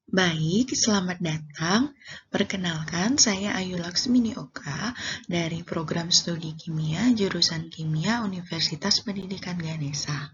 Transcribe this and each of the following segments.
Baik, selamat datang. Perkenalkan, saya Ayu Laksmini Oka dari Program Studi Kimia Jurusan Kimia Universitas Pendidikan Ganesha.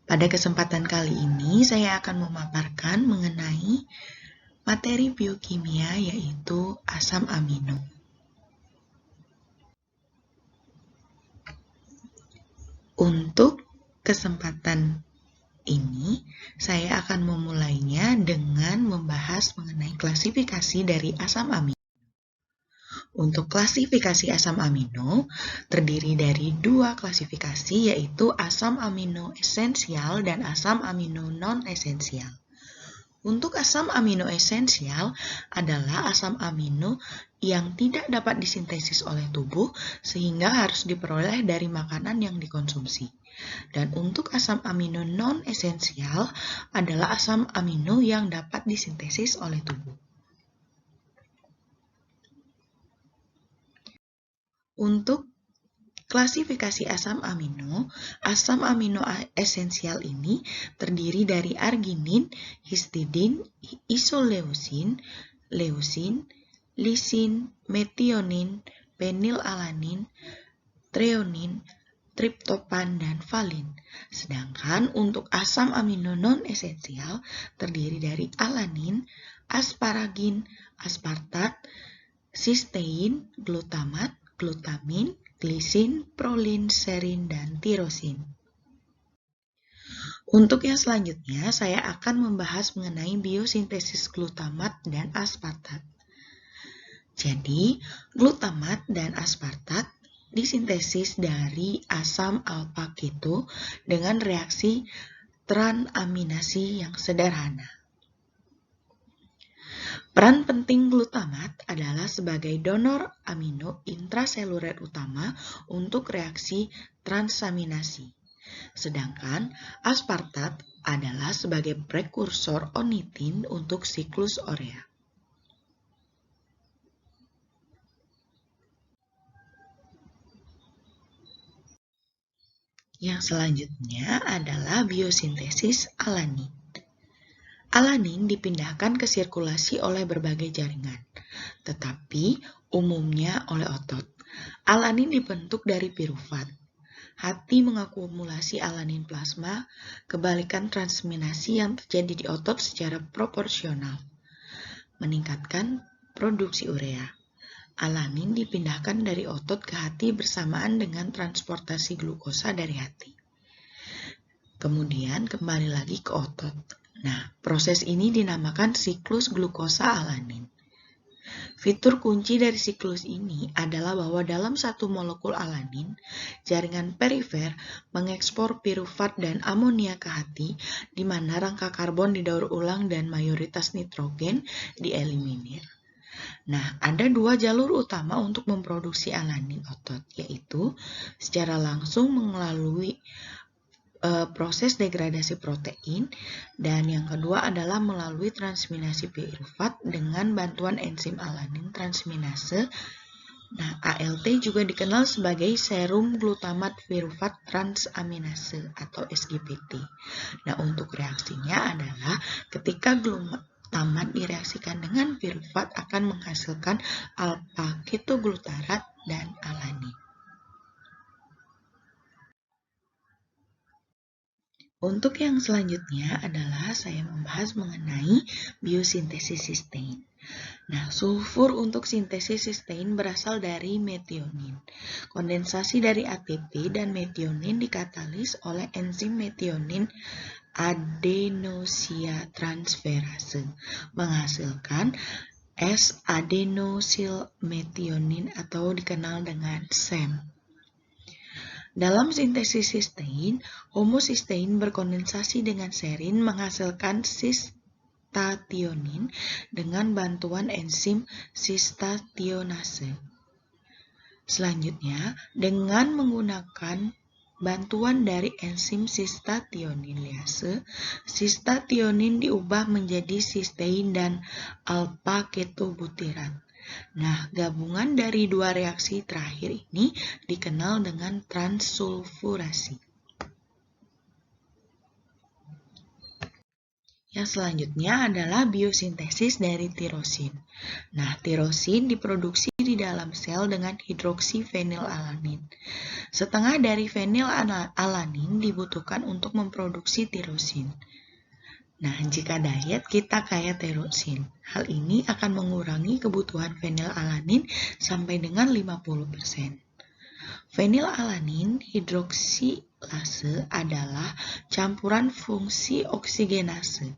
Pada kesempatan kali ini, saya akan memaparkan mengenai materi biokimia, yaitu asam amino. Untuk kesempatan ini, saya akan memulainya dengan membahas mengenai klasifikasi dari asam amino. Untuk klasifikasi asam amino, terdiri dari dua klasifikasi, yaitu asam amino esensial dan asam amino non-esensial. Untuk asam amino esensial adalah asam amino yang tidak dapat disintesis oleh tubuh sehingga harus diperoleh dari makanan yang dikonsumsi. Dan untuk asam amino non-esensial adalah asam amino yang dapat disintesis oleh tubuh. Untuk klasifikasi asam amino esensial ini terdiri dari arginin, histidin, isoleusin, leusin, lisin, metionin, penilalanin, treonin, triptopan, dan valin. Sedangkan untuk asam amino non-esensial terdiri dari alanin, asparagin, aspartat, sistein, glutamat, glutamin, glisin, prolin, serin, dan tirosin. Untuk yang selanjutnya, saya akan membahas mengenai biosintesis glutamat dan aspartat. Jadi, glutamat dan aspartat disintesis dari asam alfa-keto dengan reaksi transaminasi yang sederhana. Peran penting glutamat adalah sebagai donor amino intraseluler utama untuk reaksi transaminasi. Sedangkan aspartat adalah sebagai prekursor onitin untuk siklus urea. Yang selanjutnya adalah biosintesis alanin. Alanin dipindahkan ke sirkulasi oleh berbagai jaringan, tetapi umumnya oleh otot. Alanin dibentuk dari pirufat. Hati mengakumulasi alanin plasma, kebalikan transminasi yang terjadi di otot secara proporsional, meningkatkan produksi urea. Alanin dipindahkan dari otot ke hati bersamaan dengan transportasi glukosa dari hati. Kemudian kembali lagi ke otot. Nah, proses ini dinamakan siklus glukosa alanin. Fitur kunci dari siklus ini adalah bahwa dalam satu molekul alanin, jaringan perifer mengekspor pirufat dan amonia ke hati, di mana rangka karbon didaur ulang dan mayoritas nitrogen dieliminir. Nah, ada dua jalur utama untuk memproduksi alanin otot, yaitu secara langsung melalui proses degradasi protein, dan yang kedua adalah melalui transminasi pirufat dengan bantuan enzim alanin transminase. Nah, ALT juga dikenal sebagai serum glutamat pirufat transaminase atau SGPT. Nah, untuk reaksinya adalah ketika glutamat direaksikan dengan pirufat akan menghasilkan alfa-ketoglutarate dan alanin. Untuk yang selanjutnya adalah saya membahas mengenai biosintesis sistein. Nah, sulfur untuk sintesis sistein berasal dari metionin. Kondensasi dari ATP dan metionin dikatalis oleh enzim metionin adenosiatransferase, menghasilkan S-adenosilmetionin atau dikenal dengan SEM. Dalam sintesis sistein, homosistein berkondensasi dengan serin menghasilkan sistationin dengan bantuan enzim sistationase. Selanjutnya, dengan menggunakan bantuan dari enzim sistationinase, sistationin diubah menjadi sistein dan alfa-ketobutirat. Nah, gabungan dari dua reaksi terakhir ini dikenal dengan transsulfurasi. Yang selanjutnya adalah biosintesis dari tirosin. Nah, tirosin diproduksi di dalam sel dengan hidroksifenilalanin. Setengah dari fenilalanin dibutuhkan untuk memproduksi tirosin. Nah, jika diet kita kaya tirosin. Hal ini akan mengurangi kebutuhan fenilalanin sampai dengan 50%. Fenilalanin hidroksilase adalah campuran fungsi oksigenase.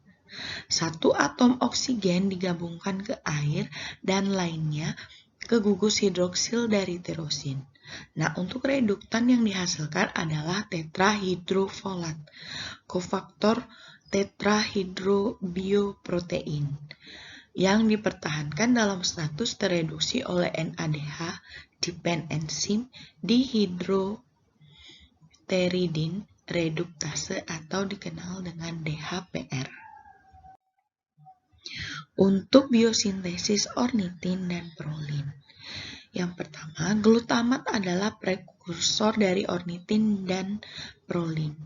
Satu atom oksigen digabungkan ke air dan lainnya ke gugus hidroksil dari tirosin. Nah, untuk reduktan yang dihasilkan adalah tetrahidrofolat, kofaktor tetrahidrobioprotein, yang dipertahankan dalam status tereduksi oleh NADH di enzim dihidropteridin reduktase atau dikenal dengan DHPR. Untuk biosintesis ornitin dan prolin. Yang pertama, glutamat adalah prekursor dari ornitin dan prolin.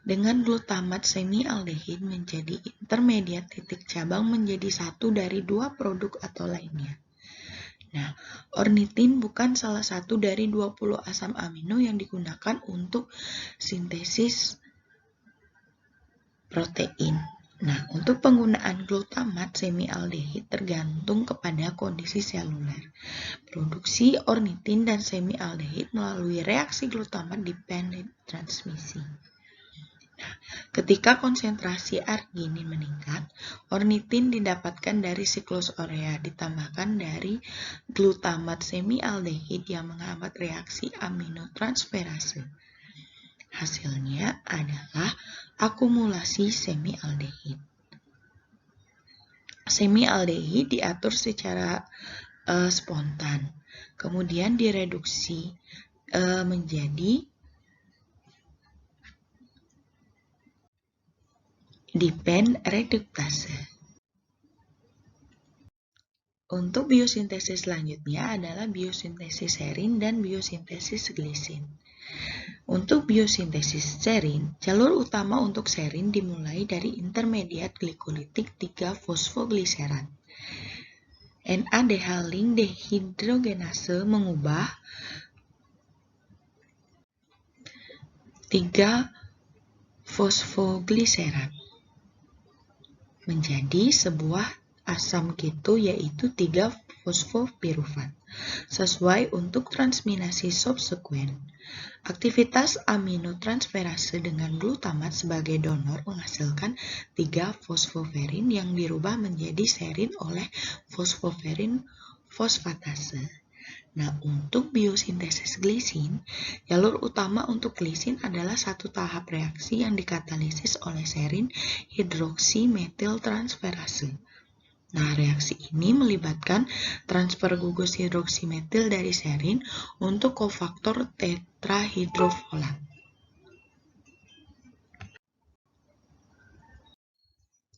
Dengan glutamat semialdehid menjadi intermediat titik cabang menjadi satu dari dua produk atau lainnya. Nah, ornitin bukan salah satu dari 20 asam amino yang digunakan untuk sintesis protein. Nah, untuk penggunaan glutamat semialdehid tergantung kepada kondisi seluler. Produksi ornitin dan semialdehid melalui reaksi glutamat dependent transmisi. Nah, ketika konsentrasi arginin meningkat, ornitin didapatkan dari siklus urea ditambahkan dari glutamat semialdehid yang menghambat reaksi aminotransferase. Hasilnya adalah akumulasi semialdehid. Semialdehid diatur secara spontan, kemudian direduksi menjadi dipen reduktase. Untuk biosintesis selanjutnya adalah biosintesis serin dan biosintesis glisin. Untuk biosintesis serin, jalur utama untuk serin dimulai dari intermediat glikolitik 3-fosfogliserat. NADH link dehidrogenase mengubah 3-fosfogliserat menjadi sebuah asam keto yaitu 3-fosfopirufat sesuai untuk transminasi subsekuen. Aktivitas aminotransferase dengan glutamat sebagai donor menghasilkan 3-fosfoferin yang dirubah menjadi serin oleh fosfoferin fosfatase. Nah, untuk biosintesis glisin, jalur utama untuk glisin adalah satu tahap reaksi yang dikatalisis oleh serin hidroksimetiltransferase. Nah, reaksi ini melibatkan transfer gugus hidroksimetil dari serin untuk kofaktor tetrahidrofolat.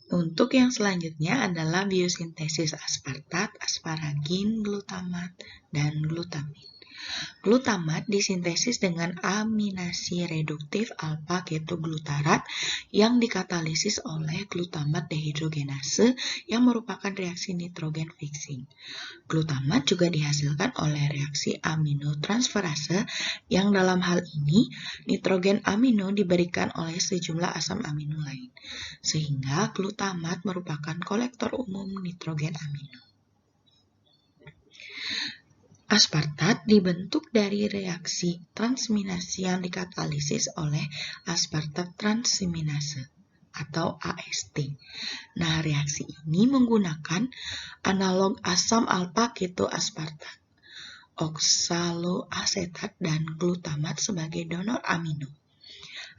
Untuk yang selanjutnya adalah biosintesis aspartat, asparagin, glutamat, dan glutamin. Glutamat disintesis dengan aminasi reduktif alpha-ketoglutarat yang dikatalisis oleh glutamat dehidrogenase yang merupakan reaksi nitrogen fixing. Glutamat juga dihasilkan oleh reaksi aminotransferase yang dalam hal ini nitrogen amino diberikan oleh sejumlah asam amino lain, sehingga glutamat merupakan kolektor umum nitrogen amino. Aspartat dibentuk dari reaksi transminasi yang dikatalisis oleh aspartat transaminase atau AST. Nah, reaksi ini menggunakan analog asam alfa ketoaspartat, oksaloasetat, dan glutamat sebagai donor amino.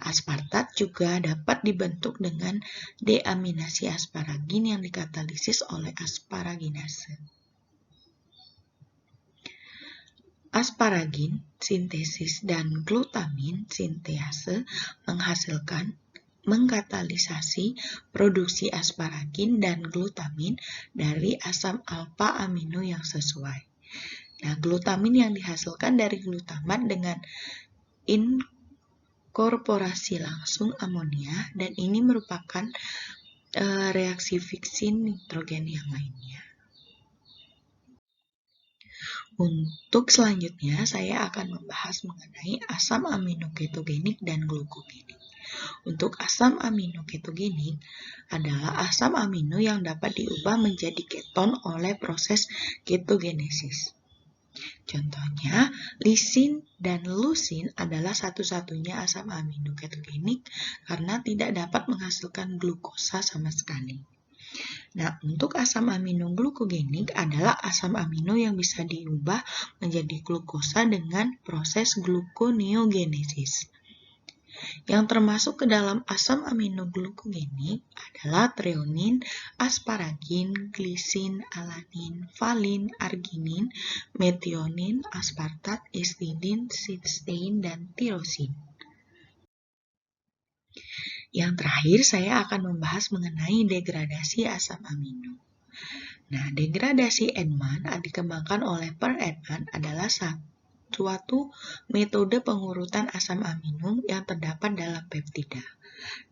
Aspartat juga dapat dibentuk dengan deaminasi asparagin yang dikatalisis oleh asparaginase. Asparagin sintesis dan glutamin sintease mengkatalisasi produksi asparagin dan glutamin dari asam alfa amino yang sesuai. Nah, glutamin yang dihasilkan dari glutamat dengan inkorporasi langsung amonia dan ini merupakan reaksi fiksin nitrogen yang lainnya. Untuk selanjutnya, saya akan membahas mengenai asam amino ketogenik dan glukogenik. Untuk asam amino ketogenik adalah asam amino yang dapat diubah menjadi keton oleh proses ketogenesis. Contohnya, lisin dan lusin adalah satu-satunya asam amino ketogenik karena tidak dapat menghasilkan glukosa sama sekali. Nah, untuk asam amino glukogenik adalah asam amino yang bisa diubah menjadi glukosa dengan proses gluconeogenesis. Yang termasuk ke dalam asam amino glukogenik adalah treonin, asparagin, glisin, alanin, valin, arginin, metionin, aspartat, histidin, cystein, dan tirosin. Yang terakhir, saya akan membahas mengenai degradasi asam amino. Nah, degradasi Edman dikembangkan oleh Per Edman adalah suatu metode pengurutan asam amino yang terdapat dalam peptida.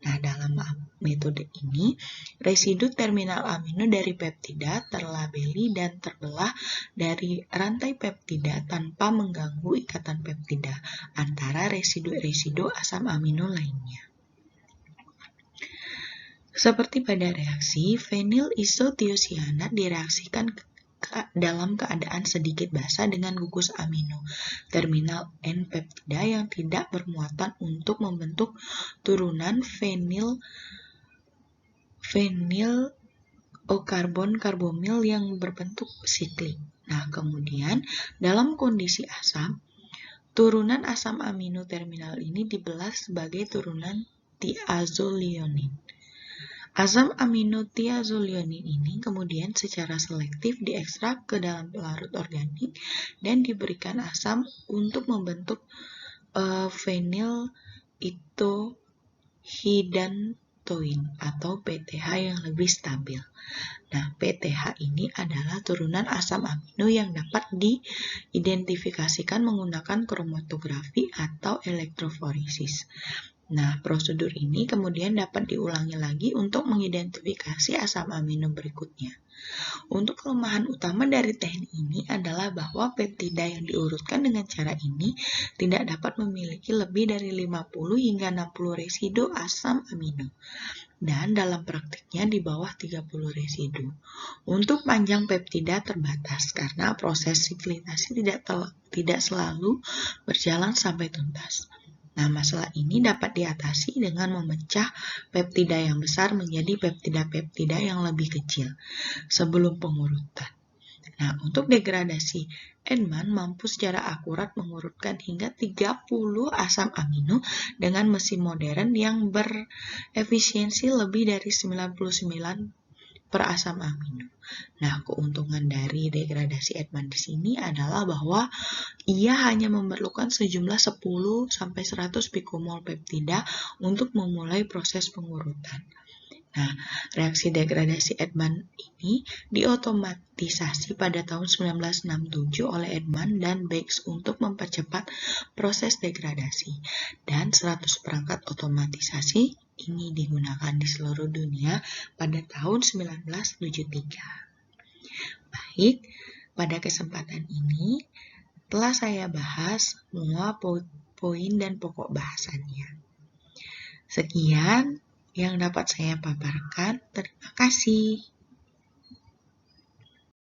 Nah, dalam metode ini, residu terminal amino dari peptida terlabeli dan terbelah dari rantai peptida tanpa mengganggu ikatan peptida antara residu-residu asam amino lainnya. Seperti pada reaksi, fenil isothiocyanat direaksikan dalam keadaan sedikit basah dengan gugus amino terminal N-peptida yang tidak bermuatan untuk membentuk turunan fenil-O-karbon-karbomil yang berbentuk siklik. Nah, kemudian dalam kondisi asam, turunan asam amino terminal ini dibelah sebagai turunan thiazolionin. Asam amino thiazolionin ini kemudian secara selektif diekstrak ke dalam pelarut organik dan diberikan asam untuk membentuk fenyl itohidantoin atau PTH yang lebih stabil. Nah, PTH ini adalah turunan asam amino yang dapat diidentifikasikan menggunakan kromatografi atau elektroforesis. Nah, prosedur ini kemudian dapat diulangi lagi untuk mengidentifikasi asam amino berikutnya. Untuk kelemahan utama dari teknik ini adalah bahwa peptida yang diurutkan dengan cara ini tidak dapat memiliki lebih dari 50 hingga 60 residu asam amino. Dan dalam praktiknya di bawah 30 residu. Untuk panjang peptida terbatas karena proses siklitasi tidak selalu berjalan sampai tuntas. Nah, masalah ini dapat diatasi dengan memecah peptida yang besar menjadi peptida-peptida yang lebih kecil sebelum pengurutan. Nah, untuk degradasi, Edman mampu secara akurat mengurutkan hingga 30 asam amino dengan mesin modern yang berefisiensi lebih dari 99 per asam amino. Nah, keuntungan dari degradasi Edman di sini adalah bahwa ia hanya memerlukan sejumlah 10-100 pikomol peptida untuk memulai proses pengurutan. Nah, reaksi degradasi Edman ini diotomatisasi pada tahun 1967 oleh Edman dan Baeks untuk mempercepat proses degradasi. Dan 100 perangkat otomatisasi ini digunakan di seluruh dunia pada tahun 1973. Baik, pada kesempatan ini telah saya bahas semua poin dan pokok bahasannya. Sekian yang dapat saya paparkan. Terima kasih.